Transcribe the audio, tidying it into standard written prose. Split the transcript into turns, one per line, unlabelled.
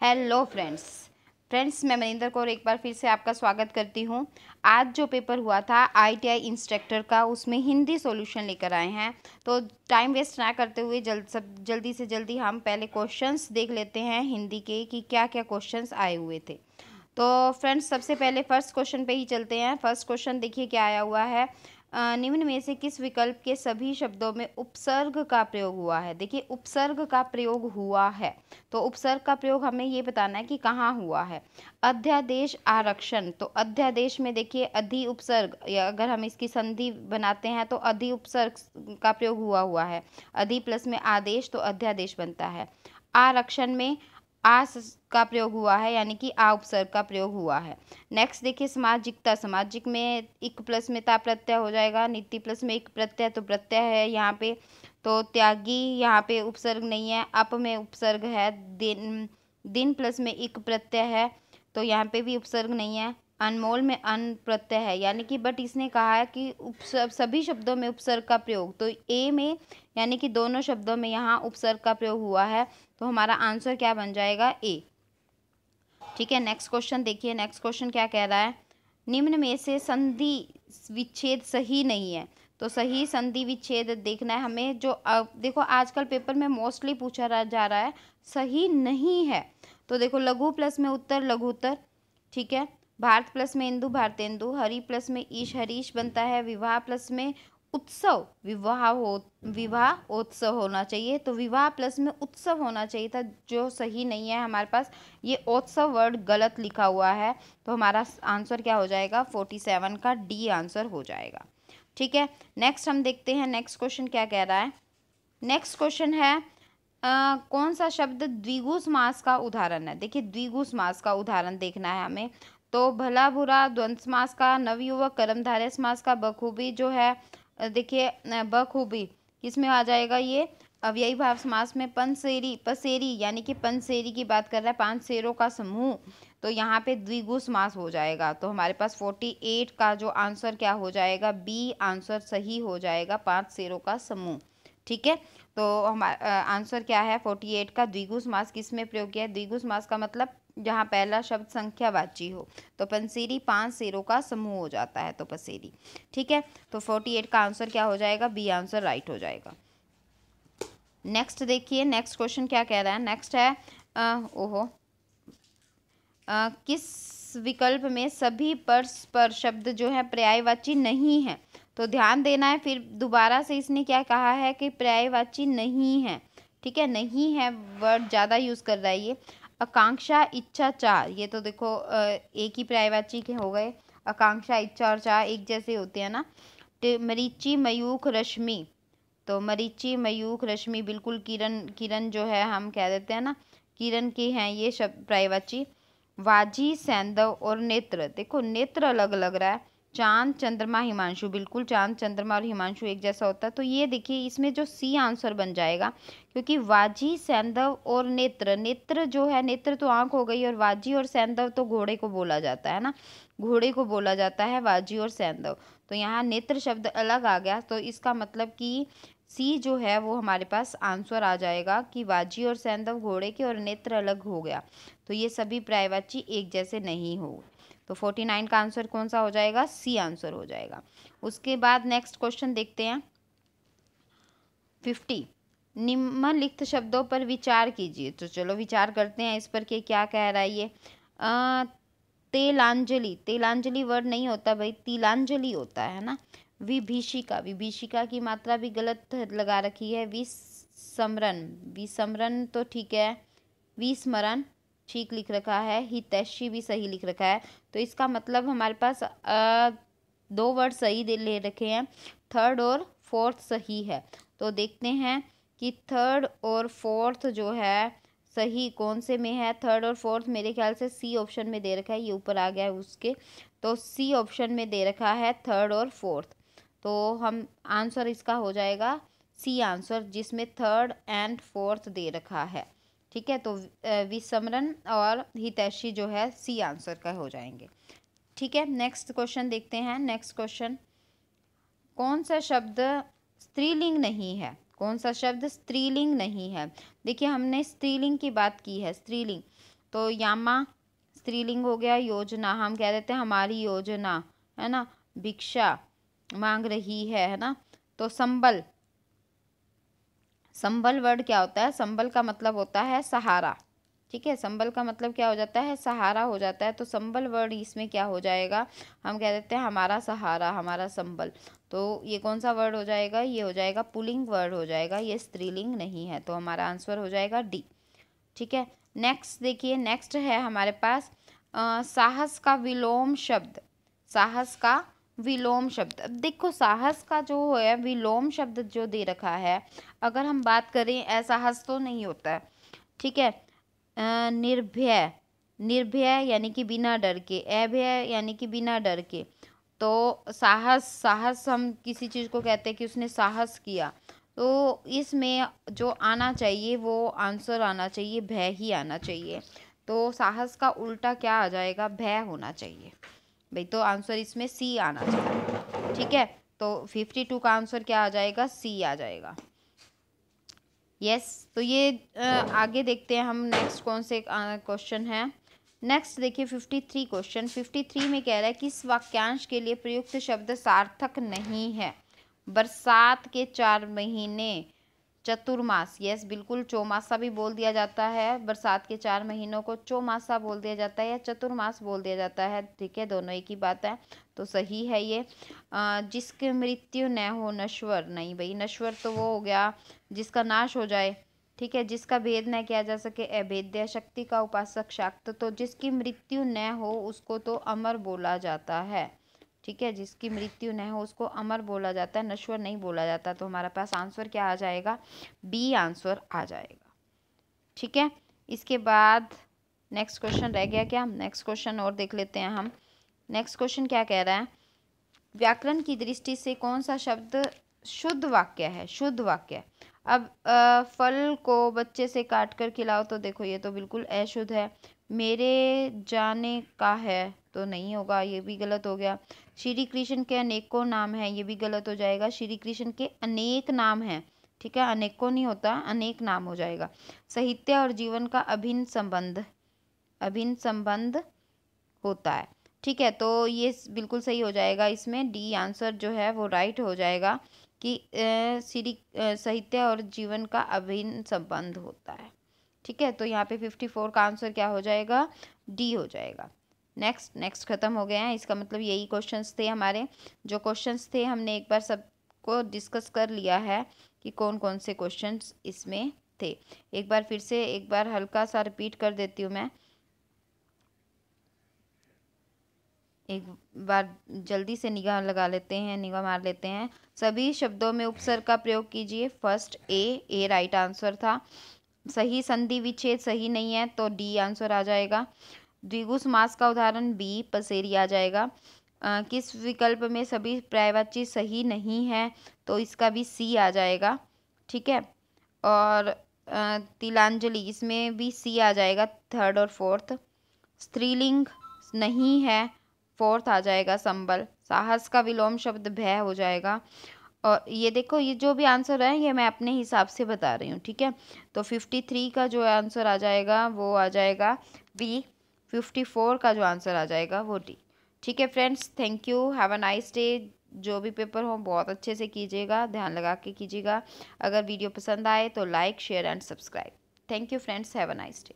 Hello friends मैं मनिंदर कौर एक बार फिर से आपका स्वागत करती हूँ। आज जो पेपर हुआ था आईटीआई इंस्ट्रक्टर का, उसमें हिंदी सॉल्यूशन लेकर आए हैं। तो टाइम वेस्ट ना करते हुए जल्दी से जल्दी हम पहले क्वेश्चंस देख लेते हैं हिंदी के कि क्या क्या क्वेश्चंस आए हुए थे। तो फ्रेंड्स सबसे पहले फर्स्ट क्वेश्चन पे ही चलते हैं। फर्स्ट क्वेश्चन देखिए क्या आया हुआ है। निम्न में से किस विकल्प के सभी शब्दों में उपसर्ग का प्रयोग हुआ है। देखिए उपसर्ग का प्रयोग हुआ है, तो उपसर्ग का प्रयोग हमें ये बताना है कि कहाँ हुआ है। अध्यादेश आरक्षण, तो अध्यादेश में देखिए अधि उपसर्ग, या अगर हम इसकी संधि बनाते हैं तो अधि उपसर्ग का प्रयोग हुआ है। अधि प्लस में आदेश तो अध्यादेश बनता है। आरक्षण में का प्रयोग हुआ है, यानी कि आ उपसर्ग का प्रयोग हुआ है। नेक्स्ट देखिए सामाजिकता, सामाजिक में इक प्लस में ता प्रत्यय हो जाएगा। नीति प्लस में इक प्रत्यय तो प्रत्यय है यहाँ पे। तो त्यागी यहाँ पे उपसर्ग नहीं है। अप में उपसर्ग है। दिन प्लस में इक प्रत्यय है तो यहाँ पे भी उपसर्ग नहीं है। अनमोल में अन प्रत्यय है, यानी कि बट इसने कहा है कि सभी शब्दों में उपसर्ग का प्रयोग, तो ए में यानी कि दोनों शब्दों में यहाँ उपसर्ग का प्रयोग हुआ है। तो हमारा आंसर क्या बन जाएगा, ए। ठीक है, नेक्स्ट क्वेश्चन देखिए। नेक्स्ट क्वेश्चन क्या कह रहा है, निम्न में से संधि विच्छेद सही नहीं है। तो सही संधि विच्छेद देखना है हमें। जो देखो आजकल पेपर में मोस्टली पूछा जा रहा है सही नहीं है। तो देखो लघु प्लस में उत्तर लघुत्तर, ठीक है। भारत प्लस में इंदु भारतेंदु, हरि प्लस में ईश हरीश बनता है। विवाह प्लस में उत्सव विवाह उत्सव होना चाहिए। तो विवाह प्लस में उत्सव होना चाहिए था, जो सही नहीं है हमारे पास। ये उत्सव वर्ड गलत लिखा हुआ है, तो हमारा आंसर क्या हो जाएगा, 47 का डी आंसर हो जाएगा। ठीक है, नेक्स्ट हम देखते हैं नेक्स्ट क्वेश्चन क्या कह रहा है। नेक्स्ट क्वेश्चन है कौन सा शब्द द्विगु समास का उदाहरण है। देखिए द्विगु समास का उदाहरण देखना है हमें। तो भला बुरा द्वंद्व समास का, नवयुवक कर्मधारय समास का, बखूबी जो है देखिए बखूबी किस में आ जाएगा, ये अव्ययी भाव समास में। पसेरी यानी कि पंचसेरी की बात कर रहा है, 5 शेरों का समूह, तो यहाँ पे द्विगु समास हो जाएगा। तो हमारे पास 48 का जो आंसर क्या हो जाएगा, बी आंसर सही हो जाएगा, 5 शेरों का समूह। ठीक है, तो हमारा आंसर क्या है 48 का। द्विगु समास किस में प्रयोग किया है, द्विगु समास का मतलब जहाँ पहला शब्द संख्यावाची हो। तो पंसेरी 5 शेरों का समूह हो जाता है, तो पसेरी। ठीक है, तो 48 का आंसर क्या हो जाएगा, बी आंसर राइट हो जाएगा। नेक्स्ट देखिए नेक्स्ट क्वेश्चन क्या कह रहा है। नेक्स्ट है किस विकल्प में सभी परस्पर शब्द जो है पर्यायवाची नहीं है। तो ध्यान देना है, फिर दोबारा से इसने क्या कहा है कि पर्यायवाची नहीं है। ठीक है, नहीं है वर्ड ज़्यादा यूज़ कर रहा है ये। आकांक्षा इच्छा चाह, ये तो देखो एक ही पर्यायवाची के हो गए। आकांक्षा इच्छा और चाह एक जैसे होते हैं ना। मरीचि मयूख रश्मि, तो मरीचि मयूख रश्मि बिल्कुल किरण जो है हम कह देते हैं ना, किरण के हैं ये शब्द पर्यायवाची। वाजी सैंधव और नेत्र, देखो नेत्र अलग लग रहा है। चांद चंद्रमा हिमांशु, बिल्कुल चांद चंद्रमा और हिमांशु एक जैसा होता है। तो ये देखिए इसमें जो सी आंसर बन जाएगा, क्योंकि वाजी सैंधव और नेत्र, नेत्र जो है नेत्र तो आंख हो गई, और वाजी और सैंधव तो घोड़े को बोला जाता है ना, घोड़े को बोला जाता है वाजी और सैंधव। तो यहाँ नेत्र शब्द अलग आ गया, तो इसका मतलब कि सी जो है वो हमारे पास आंसर आ जाएगा कि वाजी और सैंधव घोड़े के और नेत्र अलग हो गया। तो ये सभी पर्यायवाची एक जैसे नहीं हो। तो 49 का आंसर कौन सा हो जाएगा, सी आंसर हो जाएगा। उसके बाद नेक्स्ट क्वेश्चन देखते हैं 50। निम्नलिखित शब्दों पर विचार कीजिए। तो चलो विचार करते हैं इस पर कि क्या कह रहा है ये। तेलांजलि, तेलांजलि वर्ड नहीं होता भाई, तिलांजलि होता है ना। विभीषिका, विभीषिका की मात्रा भी गलत लगा रखी है। विस्मरण, विस्मरण तो ठीक है। विस्मरण ठीक लिख रखा है। हितैषी भी सही लिख रखा है। तो इसका मतलब हमारे पास दो वर्ड सही ले रखे हैं, थर्ड और फोर्थ सही है। तो देखते हैं कि थर्ड और फोर्थ जो है सही कौन से में है। थर्ड और फोर्थ मेरे ख्याल से सी ऑप्शन में दे रखा है, ये ऊपर आ गया है उसके। तो सी ऑप्शन में दे रखा है थर्ड और फोर्थ। तो हम आंसर इसका हो जाएगा सी आंसर, जिसमें थर्ड एंड फोर्थ दे रखा है। ठीक है, तो विस्मरण और हितैषी जो है सी आंसर का हो जाएंगे। ठीक है, नेक्स्ट क्वेश्चन देखते हैं। नेक्स्ट क्वेश्चन, कौन सा शब्द स्त्रीलिंग नहीं है, कौन सा शब्द स्त्रीलिंग नहीं है। देखिए हमने स्त्रीलिंग की बात की है, स्त्रीलिंग। तो यामा स्त्रीलिंग हो गया, योजना हम कह देते हैं हमारी योजना, है ना। भिक्षा मांग रही है ना। तो संबल, संबल वर्ड क्या होता है, संबल का मतलब होता है सहारा, ठीक है। संबल का मतलब क्या हो जाता है, सहारा हो जाता है। तो संबल वर्ड इसमें क्या हो जाएगा, हम कह देते हैं हमारा सहारा, हमारा संबल। तो ये कौन सा वर्ड हो जाएगा, ये हो जाएगा पुल्लिंग वर्ड हो जाएगा, ये स्त्रीलिंग नहीं है। तो हमारा आंसर हो जाएगा डी, ठीक है। नेक्स्ट देखिए, नेक्स्ट है हमारे पास साहस का विलोम शब्द, साहस का विलोम शब्द। अब देखो साहस का जो है विलोम शब्द जो दे रखा है, अगर हम बात करें असाहस तो नहीं होता है, ठीक है। निर्भय, निर्भय यानी कि बिना डर के, अभय यानी कि बिना डर के। तो साहस, साहस हम किसी चीज़ को कहते हैं कि उसने साहस किया, तो इसमें जो आना चाहिए वो आंसर आना चाहिए भय ही आना चाहिए। तो साहस का उल्टा क्या आ जाएगा, भय होना चाहिए भाई। तो आंसर इसमें सी आना चाहिए, ठीक है। तो 52 का आंसर क्या आ जाएगा, सी आ जाएगा। यस तो ये आगे देखते हैं हम नेक्स्ट कौन से क्वेश्चन है। नेक्स्ट देखिए 53 क्वेश्चन। 53 में कह रहा है कि इस वाक्यांश के लिए प्रयुक्त शब्द सार्थक नहीं है। बरसात के 4 महीने, चतुर्मास, यस बिल्कुल, चौमासा भी बोल दिया जाता है, बरसात के 4 महीनों को चौमासा बोल दिया जाता है या चतुर्मास बोल दिया जाता है, ठीक है, दोनों एक ही बात है। तो सही है ये। जिसकी मृत्यु न हो, नश्वर नहीं भाई, नश्वर तो वो हो गया जिसका नाश हो जाए, ठीक है। जिसका भेद न किया जा सके, अभेद्य, शक्ति का उपासक शाक्त। तो जिसकी मृत्यु न हो उसको तो अमर बोला जाता है, ठीक है। जिसकी मृत्यु न हो उसको अमर बोला जाता है, नश्वर नहीं बोला जाता। तो हमारे पास आंसर क्या आ जाएगा, बी आंसर आ जाएगा, ठीक है। इसके बाद नेक्स्ट क्वेश्चन रह गया क्या, नेक्स्ट क्वेश्चन और देख लेते हैं हम। नेक्स्ट क्वेश्चन क्या कह रहा है, व्याकरण की दृष्टि से कौन सा शब्द शुद्ध वाक्य है, शुद्ध वाक्य। अब फल को बच्चे से काट कर खिलाओ, तो देखो ये तो बिल्कुल अशुद्ध है। मेरे जाने का है तो नहीं होगा, ये भी गलत हो गया। श्री कृष्ण के अनेकों नाम हैं, ये भी गलत हो जाएगा। श्री कृष्ण के अनेक नाम हैं, ठीक है, अनेकों नहीं होता, अनेक नाम हो जाएगा। साहित्य और जीवन का अभिन्न संबंध, अभिन्न संबंध होता है, ठीक है। तो ये बिल्कुल सही हो जाएगा, इसमें डी आंसर जो है वो राइट हो जाएगा कि साहित्य और जीवन का अभिन्न संबंध होता है, ठीक है। तो यहाँ पे 54 का आंसर क्या हो जाएगा, डी हो जाएगा। नेक्स्ट खत्म हो गए हैं, इसका मतलब यही क्वेश्चंस थे हमारे। जो क्वेश्चंस थे हमने एक बार सबको डिस्कस कर लिया है कि कौन कौन से क्वेश्चंस इसमें थे। एक बार फिर से एक बार हल्का सा रिपीट कर देती हूँ मैं, एक बार जल्दी से निगाह लगा लेते हैं, निगाह मार लेते हैं। सभी शब्दों में उपसर्ग का प्रयोग कीजिए। फर्स्ट ए राइट आंसर था। सही संधि विच्छेद सही नहीं है, तो डी आंसर आ जाएगा। द्विगु समास का उदाहरण बी, पसेरी आ जाएगा। किस विकल्प में सभी पर्यायवाची सही नहीं है, तो इसका भी सी आ जाएगा, ठीक है। और तिलांजलि, इसमें भी सी आ जाएगा, थर्ड और फोर्थ। स्त्रीलिंग नहीं है, फोर्थ आ जाएगा संबल। साहस का विलोम शब्द भय हो जाएगा। और ये देखो ये जो भी आंसर है ये मैं अपने हिसाब से बता रही हूँ, ठीक है। तो 53 का जो आंसर आ जाएगा वो आ जाएगा बी, 54 का जो आंसर आ जाएगा वो डी, ठीक है। Friends thank you, have a nice day. जो भी पेपर हो बहुत अच्छे से कीजिएगा, ध्यान लगा के कीजिएगा। अगर वीडियो पसंद आए तो like share and subscribe. Thank you friends, have a nice day.